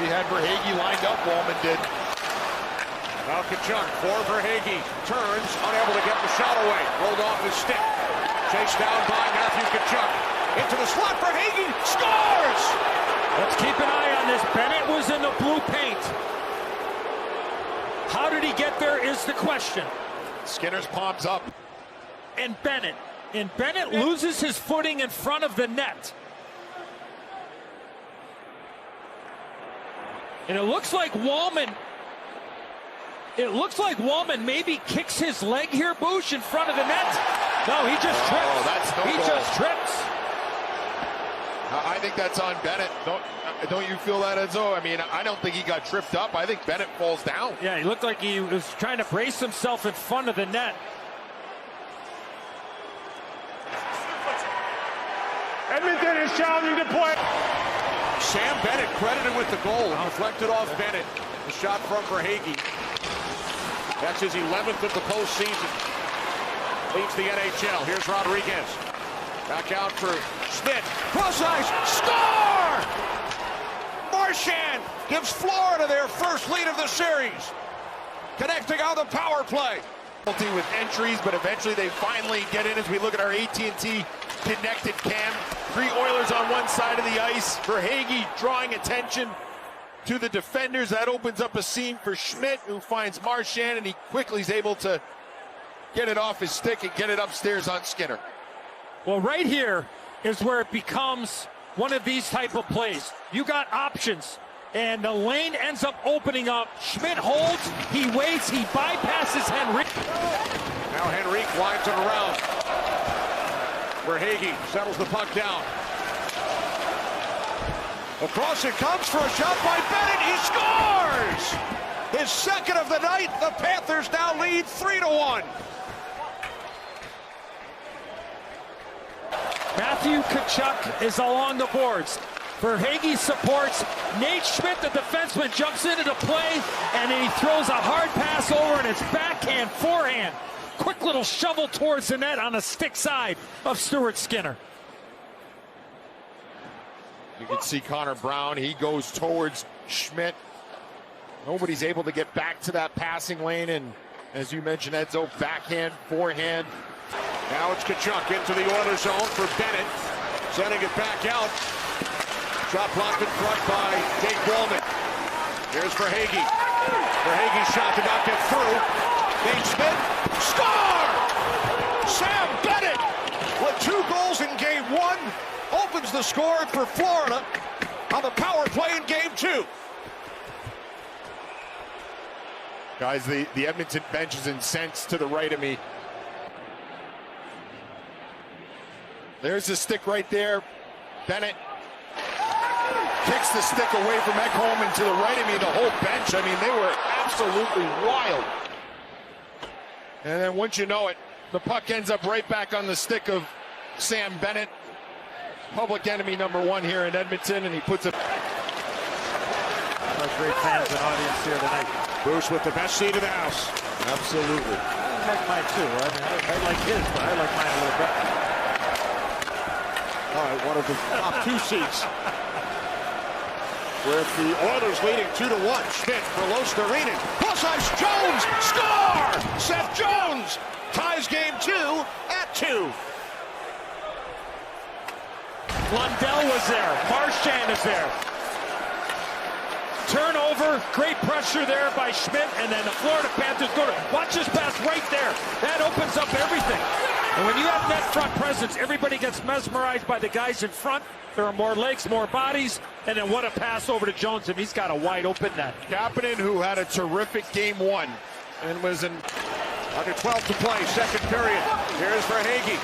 He had Verhaeghe lined up, Wallman did. Now Kachuk for Verhaeghe. Turns, unable to get the shot away. Rolled off his stick. Chased down by Matthew Kachuk. Into the slot, Verhaeghe scores! Let's keep an eye on this. Bennett was in the blue paint. How did he get there is the question. Skinner's palms up. And Bennett loses his footing in front of the net. And it looks like Wallman maybe kicks his leg here, Boosh, in front of the net. No, he just trips. Oh, that's no he goal. just trips. I think that's on Bennett. Don't you feel that, Enzo? I mean, I don't think he got tripped up. I think Bennett falls down. Yeah, he looked like he was trying to brace himself in front of the net. Edmonton is challenging to play. Sam Bennett credited with the goal. Deflected off Bennett. The shot from Verhaeghe. That's his 11th of the postseason. Leads the NHL. Here's Rodriguez. Back out for Schmidt. Cross ice. Score! Marchand gives Florida their first lead of the series. Connecting on the power play. With entries, but eventually they finally get in as we look at our AT&T connected cam. 3 Oilers on one side of the ice. Verhaeghe drawing attention to the defenders. That opens up a seam for Schmidt, who finds Marchand, and he quickly is able to get it off his stick and get it upstairs on Skinner. Well, right here is where it becomes one of these type of plays. You got options, and the lane ends up opening up. Schmidt holds, he waits, he bypasses Henrique. Now Henrique winds it around. Verhaeghe settles the puck down. Across it comes for a shot by Bennett. He scores! His second of the night. The Panthers now lead 3-1. Matthew Kachuk is along the boards. Verhaeghe supports. Nate Schmidt, the defenseman, jumps into the play, and then he throws a hard pass over, and it's backhand, forehand. Quick little shovel towards the net on the stick side of Stuart Skinner. You can see Connor Brown. He goes towards Schmidt. Nobody's able to get back to that passing lane, and as you mentioned, Edzo, backhand, forehand. Now it's Kachuk into the Oilers zone for Bennett. Sending it back out. Shot blocked in front by Jake Wallman. Here's Verhaeghe. Verhaeghe's shot did not get through. Nate Schmidt. Score! Sam Bennett with 2 goals in game 1 opens the score for Florida on the power play in game 2. Guys, the Edmonton bench is incensed to the right of me. There's the stick right there. Bennett kicks the stick away from Ekholm, and to the right of me, the whole bench. I mean, they were absolutely wild. And then once you know it, the puck ends up right back on the stick of Sam Bennett. Public enemy #1 here in Edmonton, and he puts it. Great fans and audience here tonight. Bruce with the best seat in the house. Absolutely. I like mine too. I like his, but I like mine a little bit. All right, one of the top 2 seats. With the Oilers leading 2-1. Schmidt for Losterinen. Cross ice, Jones, score! Seth Jones ties game 2 at 2. Lundell was there. Marchand is there. Turnover, great pressure there by Schmidt, and then the Florida Panthers go to, watch this pass right there. That opens up everything. And when you have net front presence, everybody gets mesmerized by the guys in front. There are more legs, more bodies, and then what a pass over to Jones, and he's got a wide open net. Kapanen, who had a terrific game 1 and was in under 12 to play, second period. Here's Verhaeghe.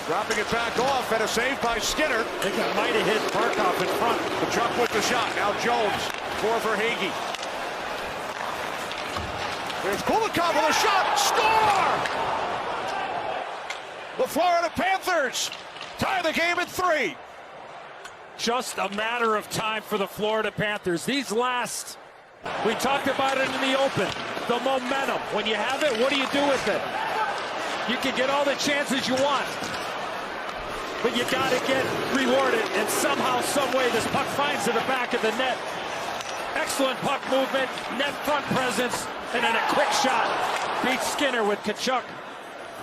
Dropping it back off, and a save by Skinner. I think that might have hit Barkov in front. Kachuk with the shot. Now Jones for Verhaeghe. There's Kulikov with a shot. Score! The Florida Panthers tie the game at 3. Just a matter of time for the Florida Panthers. These last, we talked about it in the open, the momentum. When you have it, what do you do with it? You can get all the chances you want, but you got to get rewarded, and somehow, some way, this puck finds to the back of the net. Excellent puck movement, net front presence, and then a quick shot. Beats Skinner with Tkachuk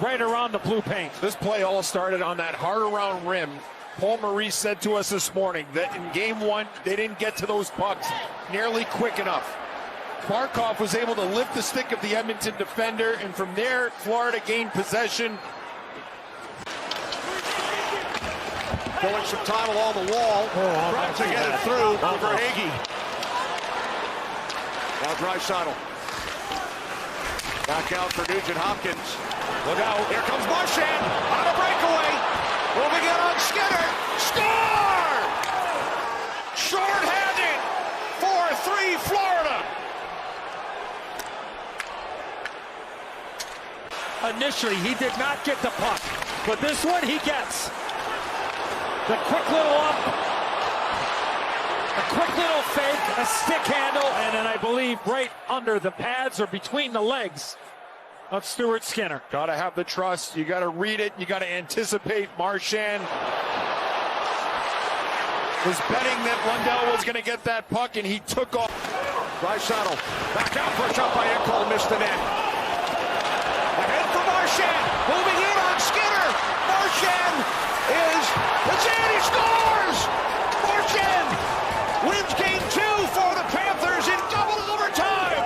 right around the blue paint. This play all started on that hard around rim. Paul Maurice said to us this morning that in game one, they didn't get to those pucks nearly quick enough. Barkov was able to lift the stick of the Edmonton defender, and from there, Florida gained possession. Killing some time along the wall. Trying to get it through for Hagee. Now Draisaitl. Back out for Nugent Hopkins. Look out. Here comes Marchand on a breakaway. Moving in on Skinner. Score! Short-handed. 4-3 Florida. Initially, he did not get the puck, but this one he gets. The quick little up, a quick little fake, a stick handle, and then I believe right under the pads or between the legs of Stuart Skinner. Got to have the trust. You got to read it. You got to anticipate. Marchand was betting that Lundell was going to get that puck, and he took off. Draisaitl back out for a shot by Ekholm, missed the net. Ahead for Marchand, moving in on Skinner. Marchand it's in, he scores! Marchand wins game 2 for the Panthers in double overtime.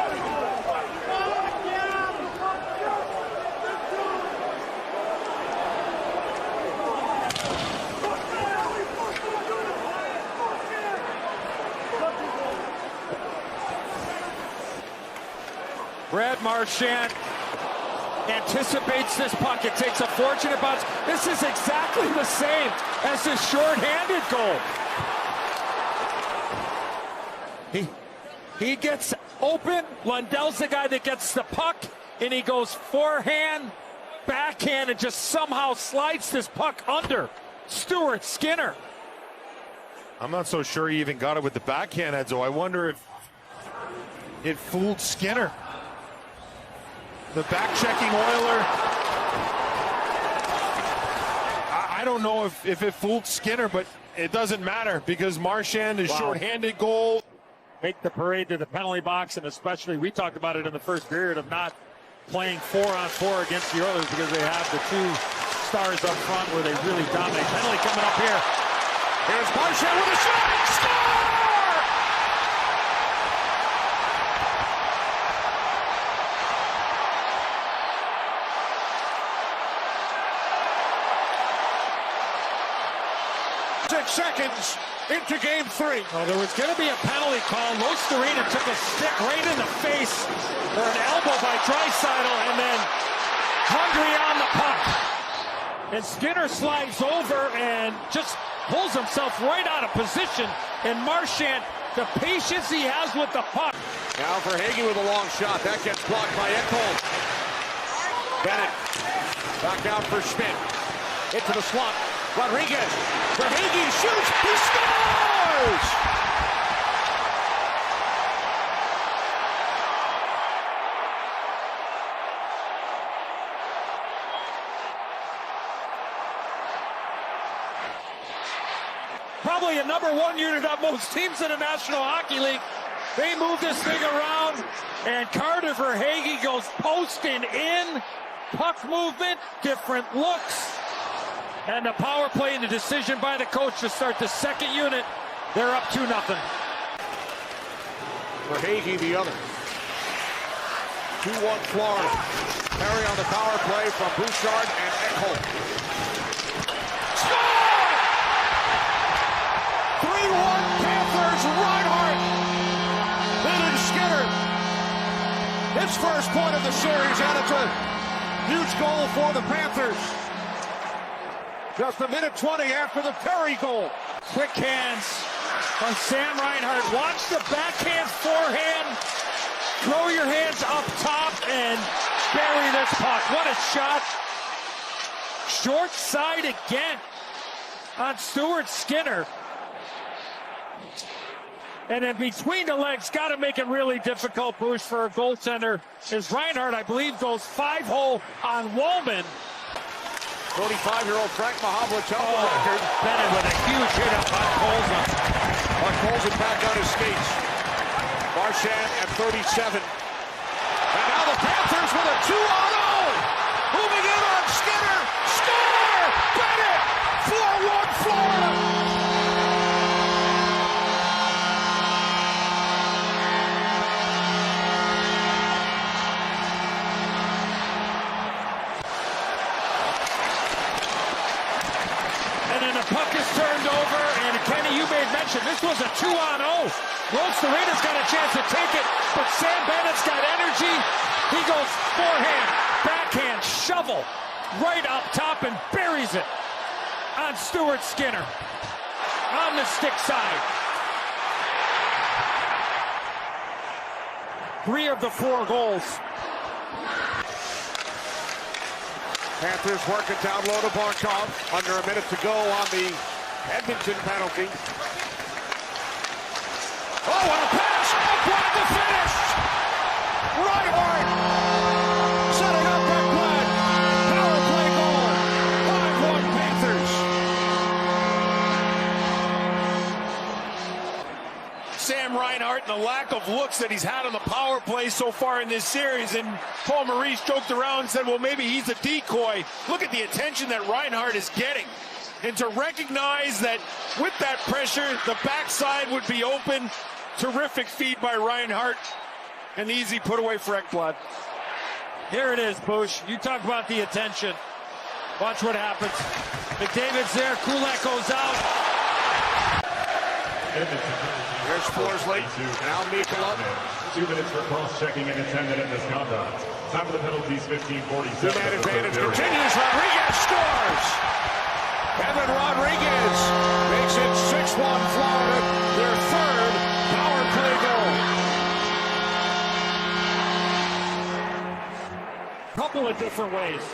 Brad Marchand anticipates this puck. It takes a fortunate bounce. This is exactly the same as the short-handed goal. He gets open. Lundell's the guy that gets the puck, and he goes forehand, backhand, and just somehow slides this puck under Stuart Skinner. I'm not so sure he even got it with the backhand, Edzo. I wonder if it fooled Skinner. The back-checking Oiler. I don't know if it fooled Skinner, but it doesn't matter because Marchand is short-handed goal. Make the parade to the penalty box, and especially we talked about it in the first period of not playing 4-on-4 against the Oilers because they have the 2 stars up front where they really dominate. Penalty coming up here. Here's Marchand with a shot. Score! 6 seconds into game 3. Oh, there was going to be a penalty call. Lostarina took a stick right in the face or an elbow by Draisaitl, and then Hungry on the puck. And Skinner slides over and just pulls himself right out of position. And Marchand, the patience he has with the puck. Now for Hagee with a long shot. That gets blocked by Ekholm. Bennett back out for Schmidt. Into the slot. Rodriguez. For Hagee shoots. He scores! Probably a #1 unit on most teams in the National Hockey League. They move this thing around, and Carter for Hagee goes posting in. Puck movement, different looks. And the power play and the decision by the coach to start the second unit. They're up 2-0. For Hagee, the other. 2-1 Florida. Perry on the power play from Bouchard and Ekholm. Score! 3-1 Panthers. Reinhart. Then Skinner. His first point of the series, and it's a huge goal for the Panthers. Just a minute 20 after the Perry goal. Quick hands on Sam Reinhart. Watch the backhand, forehand. Throw your hands up top and bury this puck. What a shot. Short side again on Stuart Skinner. And then between the legs, got to make it really difficult, Bruce, for a goaltender. As Reinhart, I believe, goes 5-hole on Wallman. 45-year-old Frank Mahovlich held the record. Bennett with a huge hit up on Colson. Colson back on his skates. Marchand at 37. And now the Panthers with a 2-on-0. Moving in on Skinner. Score! Bennett! 4-1 Florida. Puck is turned over, and Kenny, you made mention, this was a 2-on-0. Rosterator's got a chance to take it, but Sam Bennett's got energy. He goes forehand, backhand, shovel, right up top and buries it on Stuart Skinner on the stick side. 3 of the 4 goals. Panthers working down low to Barkov. Under a minute to go on the Edmonton penalty. Oh, what a pass! What the finish! Reinhart setting up Ekblad. Power play goal. 5-1 Panthers. Sam Reinhart and the lack of looks that he's had on the power play so far in this series, and Paul Maurice joked around and said, well, maybe he's a decoy. Look at the attention that Reinhart is getting, and to recognize that with that pressure the backside would be open. Terrific feed by Reinhart, an easy put away for Ekblad. Here it is, Bush. You talk about the attention. Watch what happens. McDavid's there, Kulak goes out. There's Forsling, now Mikula. 2 minutes for cross-checking and intended in this conduct. Time of the penalties, 15:47. Two-man advantage continues. Rodriguez scores. Evan Rodriguez makes it 6-1 Florida. Their 3rd power play goal. Couple of different ways.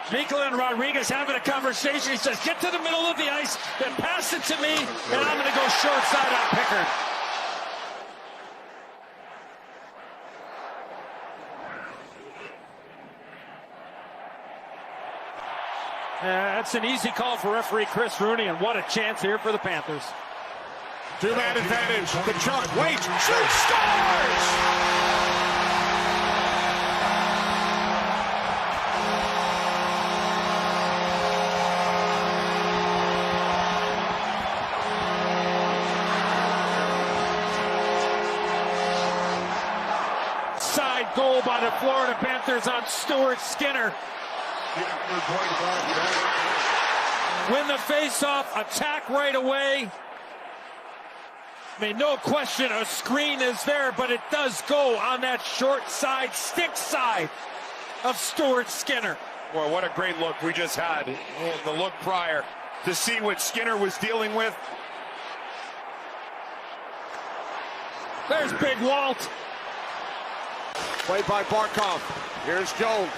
Mikula and Rodriguez having a conversation. He says, get to the middle of the ice, then pass it to me, and I'm going to go short side on Pickard. That's an easy call for referee Chris Rooney, and what a chance here for the Panthers. Two-man advantage. The chunk waits, shoots, scores! Side goal by the Florida Panthers on Stuart Skinner. Win the face-off, attack right away. I mean, no question a screen is there, but it does go on that short side, stick side of Stuart Skinner. Well, what a great look we just had. The look prior to see what Skinner was dealing with. There's Big Walt. Played by Barkov. Here's Jones.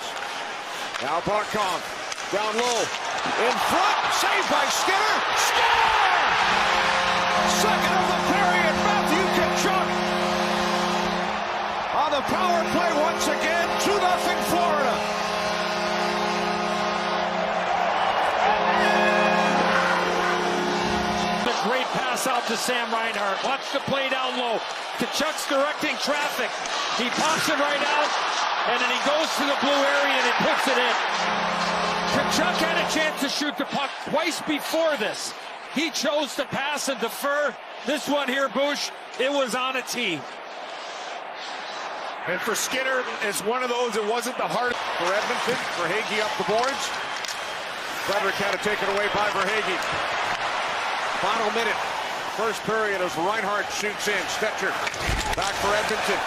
Now Barkov. Down low. In front. Saved by Skinner. Score! Second of the period. Matthew Tkachuk. On the power play once again. 2-0 Florida. The great pass out to Sam Reinhart. Watch the play down low. Tkachuk's directing traffic. He pops it right out, and then he goes to the blue area and he puts it in. Tkachuk had a chance to shoot the puck twice before this. He chose to pass and defer. This one here, Bush, it was on a tee. And for Skinner, it's one of those, it wasn't the heart. For Edmonton, Verhaeghe up the boards. Frederick had to take it away by Verhaeghe. Final minute. First period as Reinhart shoots in. Stetcher back for Edmonton.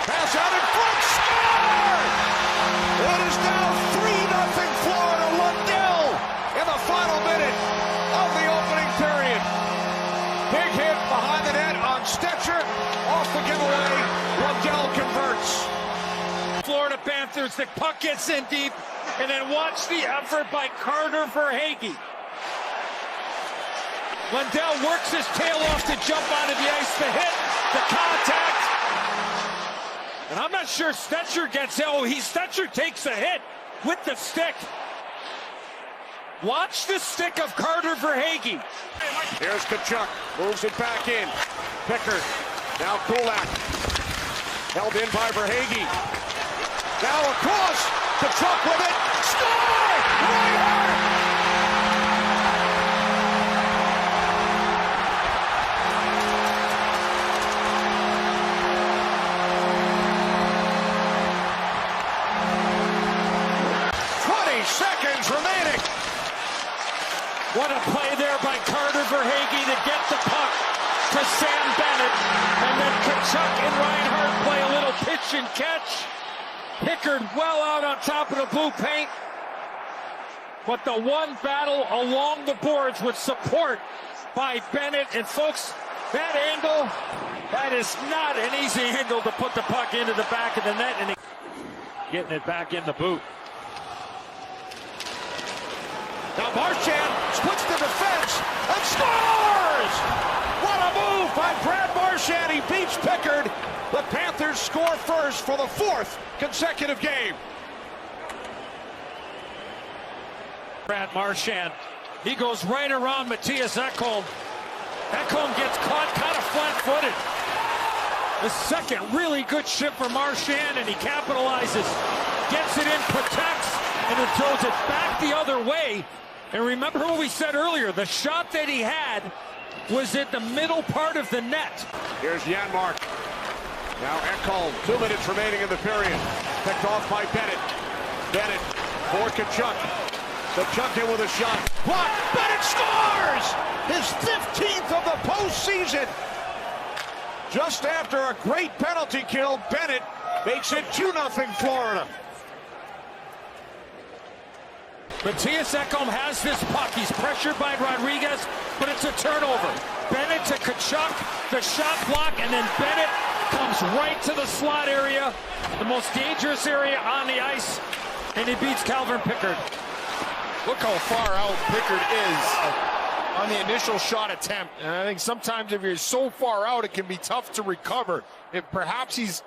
Pass out in front. Score! It is now 3-0 Florida. Lundell in the final minute of the opening period. Big hit behind the net on Stetcher. Off the giveaway. Lundell converts. Florida Panthers, the puck gets in deep, and then watch the effort by Carter Verhaeghe. Lundell works his tail off to jump onto the ice, the hit, the contact. And I'm not sure Stetcher gets it. Oh, Stetcher takes a hit with the stick. Watch the stick of Carter Verhaeghe. Here's Tkachuk, moves it back in. Pickard. Now Kulak. Held in by Verhaeghe. Now across. Kachuk with it. Score! Reinhart! 20 seconds remaining. What a play there by Carter Verhaeghe to get the puck to Sam Bennett. And then Kachuk and Reinhart play a little pitch and catch. Pickard well out on top of the blue paint. But the one battle along the boards with support by Bennett. And folks, that angle, that is not an easy angle to put the puck into the back of the net. And getting it back in the boot. Now Marchand splits the defense and scores! What a move by Brad Marchand. He beats Pickard. The Panthers score first for the fourth consecutive game. Brad Marchand, he goes right around Matthias Ekholm. Ekholm gets caught kind of flat-footed. The second really good shift for Marchand, and he capitalizes. Gets it in, protects, and then throws it back the other way. And remember what we said earlier, the shot that he had was at the middle part of the net. Here's Janmark. Now Ekholm, 2 minutes remaining in the period. Picked off by Bennett. Bennett for Kachuk. Kachuk in with a shot. Blocked. Bennett scores! His 15th of the postseason. Just after a great penalty kill, Bennett makes it 2-0 Florida. Matthias Ekholm has this puck. He's pressured by Rodriguez, but it's a turnover. Bennett to Kachuk, the shot block, and then Bennett comes right to the slot area, the most dangerous area on the ice, and he beats Calvin Pickard. Look how far out Pickard is on the initial shot attempt. And I think sometimes if you're so far out, it can be tough to recover. If perhaps he's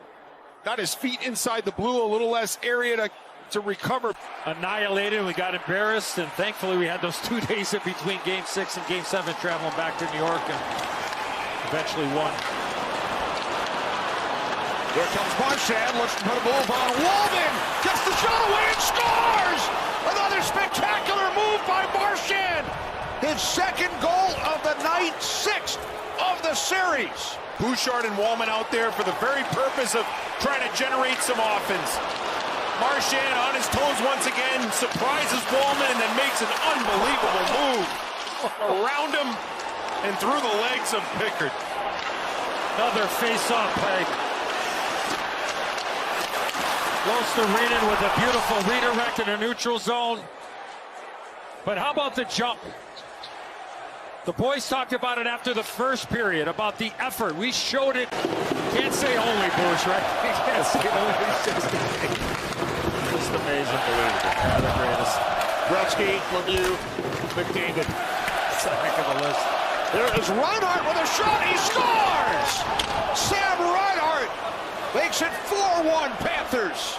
got his feet inside the blue, a little less area to recover. Annihilated, we got embarrassed, and thankfully we had those 2 days in between Game 6 and Game 7 traveling back to New York and eventually won. Here comes Marchand, looks to put a move on Walden, gets the shot away and scores! Another spectacular move by Marchand! His second goal of the night, 6th of the series. Bouchard and Wallman out there for the very purpose of trying to generate some offense. Marchand on his toes once again, surprises Wallman and then makes an unbelievable move around him and through the legs of Pickard. Another face-off play. Losterinen with a beautiful redirect in a neutral zone. But how about the jump? The boys talked about it after the first period, about the effort. We showed it. Can't say only, Bush, right? Can't say only. Just amazing, believable. Yeah, the greatest. Gretzky, Lemieux, McDavid. It's a heck of a list. There is Reinhart with a shot. He scores! Sam Reinhart makes it 4-1 Panthers.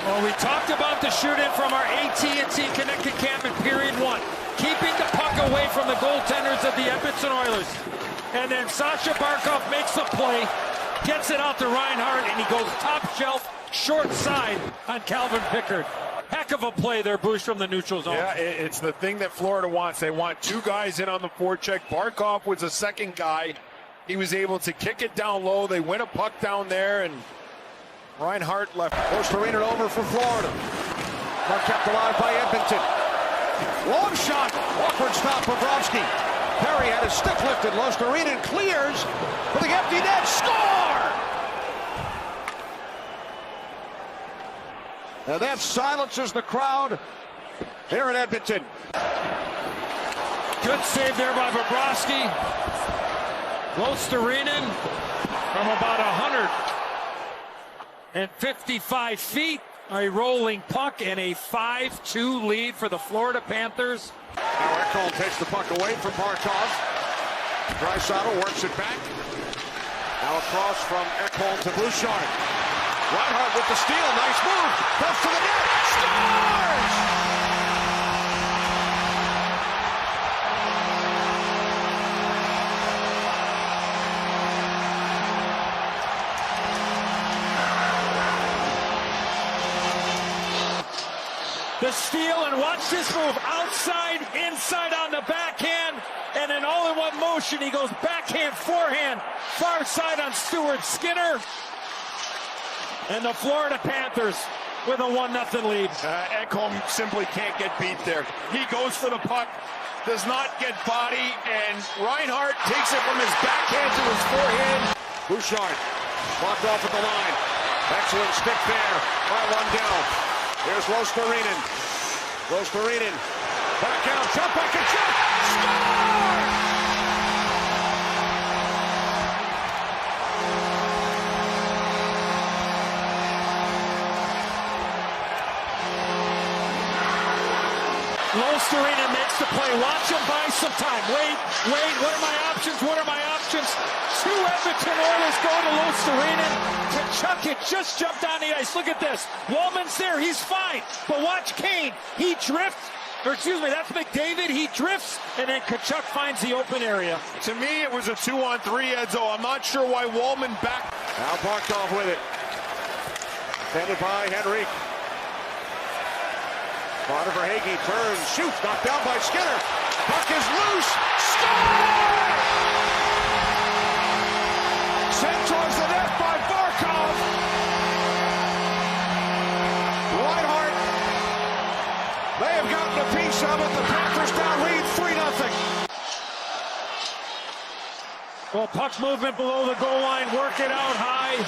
Well, we talked about the shoot-in from our AT&T Connected Camp in period 1. Keeping the puck away from the goaltenders of the Edmonton Oilers. And then Sasha Barkov makes the play, gets it out to Reinhart, and he goes top shelf, short side on Calvin Pickard. Heck of a play there, Bush, from the neutral zone. Yeah, it's the thing that Florida wants. They want 2 guys in on the forecheck. Barkov was the second guy. He was able to kick it down low. They win a puck down there, and Reinhart left. Losterinen over for Florida. Puck kept alive by Edmonton. Long shot. Awkward stop, Bobrovsky. Perry had his stick lifted. Losterinen clears for the empty net. Score! And that silences the crowd here in Edmonton. Good save there by Bobrovsky. Losterinen from about 155 feet. A rolling puck and a 5-2 lead for the Florida Panthers. Now Ekholm takes the puck away from Barkov. Draisaitl works it back. Now across from Ekholm to Bouchard. Reinhart with the steal. Nice move. Goes to the net. Scores! The steal, and watch this move. Outside, inside on the backhand, and in all-in-one motion, he goes backhand, forehand, far side on Stuart Skinner. And the Florida Panthers with a 1-0 lead. Ekholm simply can't get beat there. He goes for the puck, does not get body, and Reinhart takes it from his backhand to his forehand. Bouchard blocked off at the line. Excellent stick there by Lundell. Here's Rostarinen. Rostarinen back out, shot by Kachuk. Score! Rostarinen makes the play. Watch him buy some time. Wait. What are my options? What are my options? Two Edmonton Oilers go to Rostarinen. Kachuk had just jumped on the ice. Look at this. Wallman's there. He's fine. But watch Kane. He drifts. Or excuse me, that's McDavid. He drifts, and then Kachuk finds the open area. To me, it was a 2-on-3, Edzo. I'm not sure why Wallman back. Now Barkov with it. Defended by Henrique. Carter for Hagee, turns, shoots, knocked down by Skinner. Puck is loose. Score! Sent towards the net by Barkov. Reinhart may have gotten a piece of it. The Panthers now lead 3-0. Well, puck movement below the goal line. Work it out high.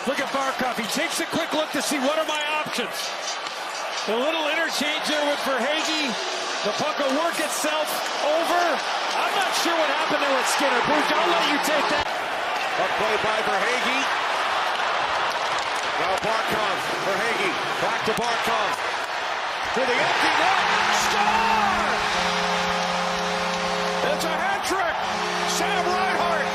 Look at Barkov. He takes a quick look to see what are my options. A little interchange there with Verhaeghe. The puck will work itself over. I'm not sure what happened there with Skinner. Bruce, I'll let you take that. Puck play by Verhaeghe. Now Barkov. Verhaeghe back to Barkov. To the empty net. Score! It's a hat trick. Sam Reinhart.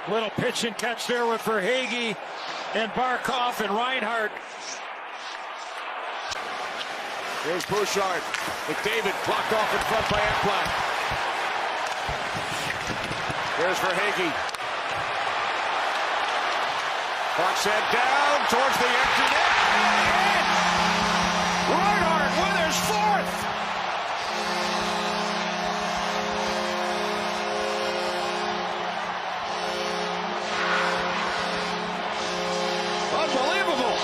Little pitch and catch there with Verhaeghe and Barkov and Reinhart. Here's Bouchard. McDavid blocked off in front by Ekblad. Here's Verhaeghe. Puck sent down towards the empty net. And Reinhart with his fourth. Unbelievable.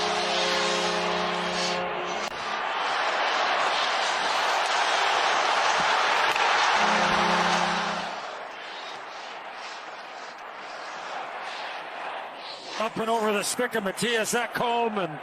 Up and over the stick of Matthias Ekholm, and